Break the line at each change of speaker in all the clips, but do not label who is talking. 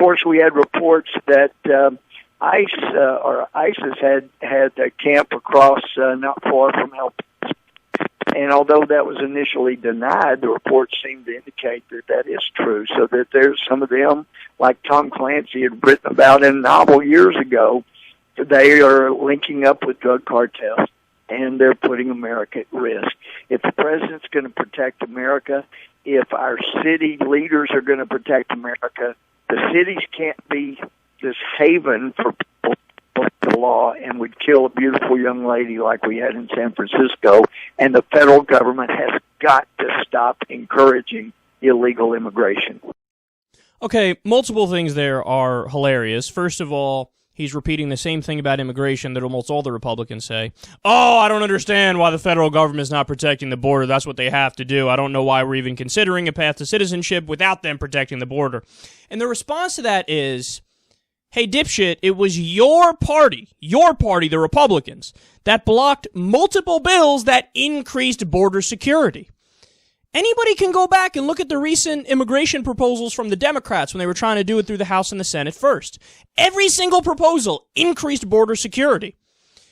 course, we had reports that ISIS had a camp across not far from El Paso. And although that was initially denied, the reports seem to indicate that that is true, so that there's some of them, like Tom Clancy had written about in a novel years ago, they are linking up with drug cartels, and they're putting America at risk. If the president's going to protect America, if our city leaders are going to protect America, the cities can't be this haven for people who break the law and would kill a beautiful young lady like we had in San Francisco, and the federal government has got to stop encouraging illegal immigration.
Okay, multiple things there are hilarious. First of all, he's repeating the same thing about immigration that almost all the Republicans say. Oh, I don't understand why the federal government is not protecting the border. That's what they have to do. I don't know why we're even considering a path to citizenship without them protecting the border. And the response to that is, hey, dipshit, it was your party, the Republicans, that blocked multiple bills that increased border security. Anybody can go back and look at the recent immigration proposals from the Democrats when they were trying to do it through the House and the Senate first. Every single proposal increased border security,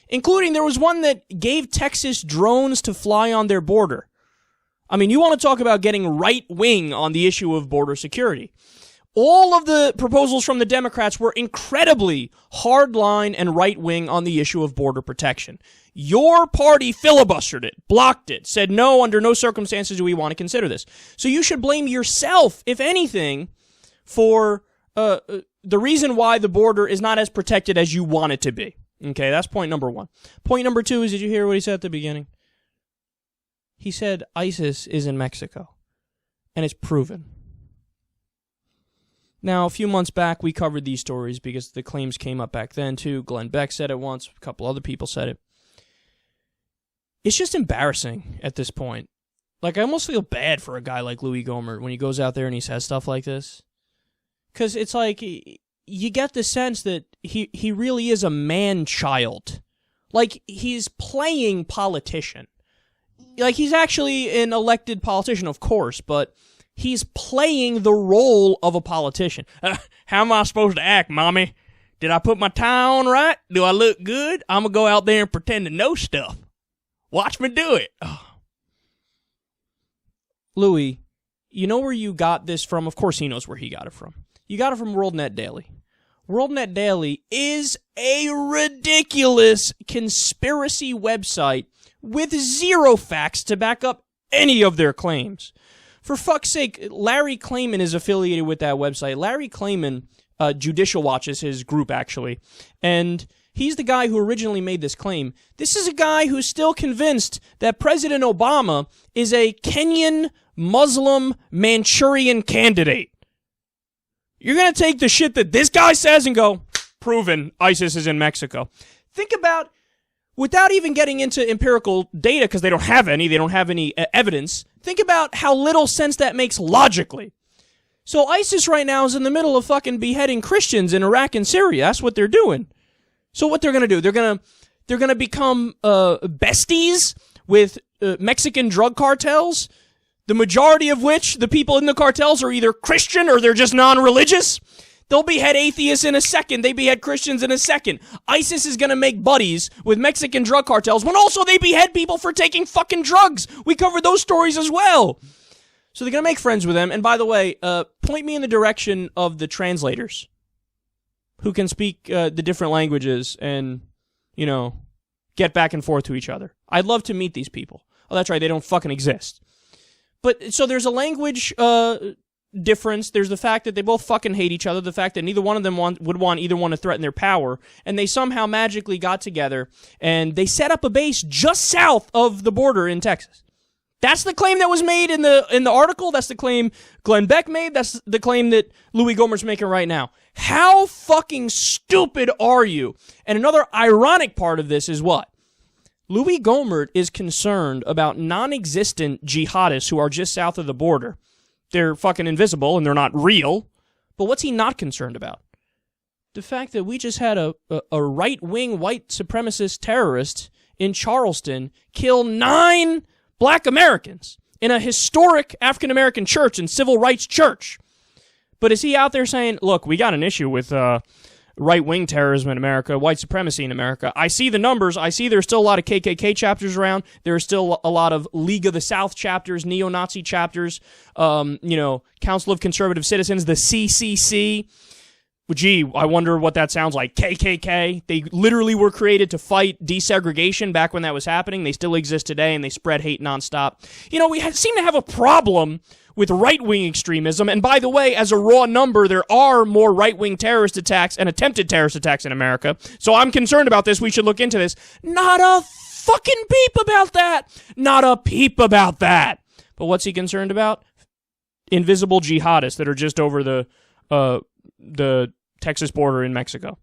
including there was one that gave Texas drones to fly on their border. I mean, you want to talk about getting right-wing on the issue of border security. All of the proposals from the Democrats were incredibly hardline and right-wing on the issue of border protection. Your party filibustered it, blocked it, said no, under no circumstances do we want to consider this. So you should blame yourself, if anything, for the reason why the border is not as protected as you want it to be. Okay, that's point number one. Point number two is, did you hear what he said at the beginning? He said ISIS is in Mexico, and it's proven. Now, a few months back, we covered these stories because the claims came up back then, too. Glenn Beck said it once. A couple other people said it. It's just embarrassing at this point. Like, I almost feel bad for a guy like Louie Gohmert when he goes out there and he says stuff like this. Because it's like, you get the sense that he really is a man-child. Like, he's playing politician. Like, he's actually an elected politician, of course, but he's playing the role of a politician. How am I supposed to act, mommy? Did I put my tie on right? Do I look good? I'm going to go out there and pretend to know stuff. Watch me do it. Oh. Louie, you know where you got this from? Of course he knows where he got it from. You got it from WorldNet Daily. WorldNet Daily is a ridiculous conspiracy website with zero facts to back up any of their claims. For fuck's sake, Larry Klayman is affiliated with that website. Larry Klayman, Judicial Watch is his group, actually. And he's the guy who originally made this claim. This is a guy who's still convinced that President Obama is a Kenyan Muslim Manchurian candidate. You're going to take the shit that this guy says and go, proven, ISIS is in Mexico. Think about, without even getting into empirical data, because they don't have any evidence, think about how little sense that makes logically. So ISIS right now is in the middle of fucking beheading Christians in Iraq and Syria. That's what they're doing. So what they're going to do, they're going to become besties with Mexican drug cartels, the majority of which, the people in the cartels, are either Christian or they're just non-religious. They'll behead atheists in a second. They behead Christians in a second. ISIS is going to make buddies with Mexican drug cartels when also they behead people for taking fucking drugs. We covered those stories as well. So they're going to make friends with them. And by the way, point me in the direction of the translators who can speak the different languages and, you know, get back and forth to each other. I'd love to meet these people. Oh, that's right. They don't fucking exist. But so there's a language difference. There's the fact that they both fucking hate each other, the fact that neither one of them would want either one to threaten their power, and they somehow magically got together and they set up a base just south of the border in Texas. That's the claim that was made in the article. That's the claim Glenn Beck made. That's the claim that Louie Gohmert's making right now. How fucking stupid are you? And another ironic part of this is what? Louie Gohmert is concerned about non-existent jihadists who are just south of the border. They're fucking invisible and they're not real. But what's he not concerned about? The fact that we just had a right-wing white supremacist terrorist in Charleston kill 9 black Americans in a historic African-American church and civil rights church But is he out there saying, look, we got an issue with right-wing terrorism in America, white supremacy in America? I see the numbers. I see there's still a lot of KKK chapters around. There are still a lot of League of the South chapters, neo-Nazi chapters, Council of Conservative Citizens, the CCC. Gee, I wonder what that sounds like. KKK. They literally were created to fight desegregation back when that was happening. They still exist today, and they spread hate nonstop. We seem to have a problem with right-wing extremism. And by the way, as a raw number, there are more right-wing terrorist attacks and attempted terrorist attacks in America. So I'm concerned about this. We should look into this. Not a fucking peep about that. Not a peep about that. But what's he concerned about? Invisible jihadists that are just over the Texas border in Mexico.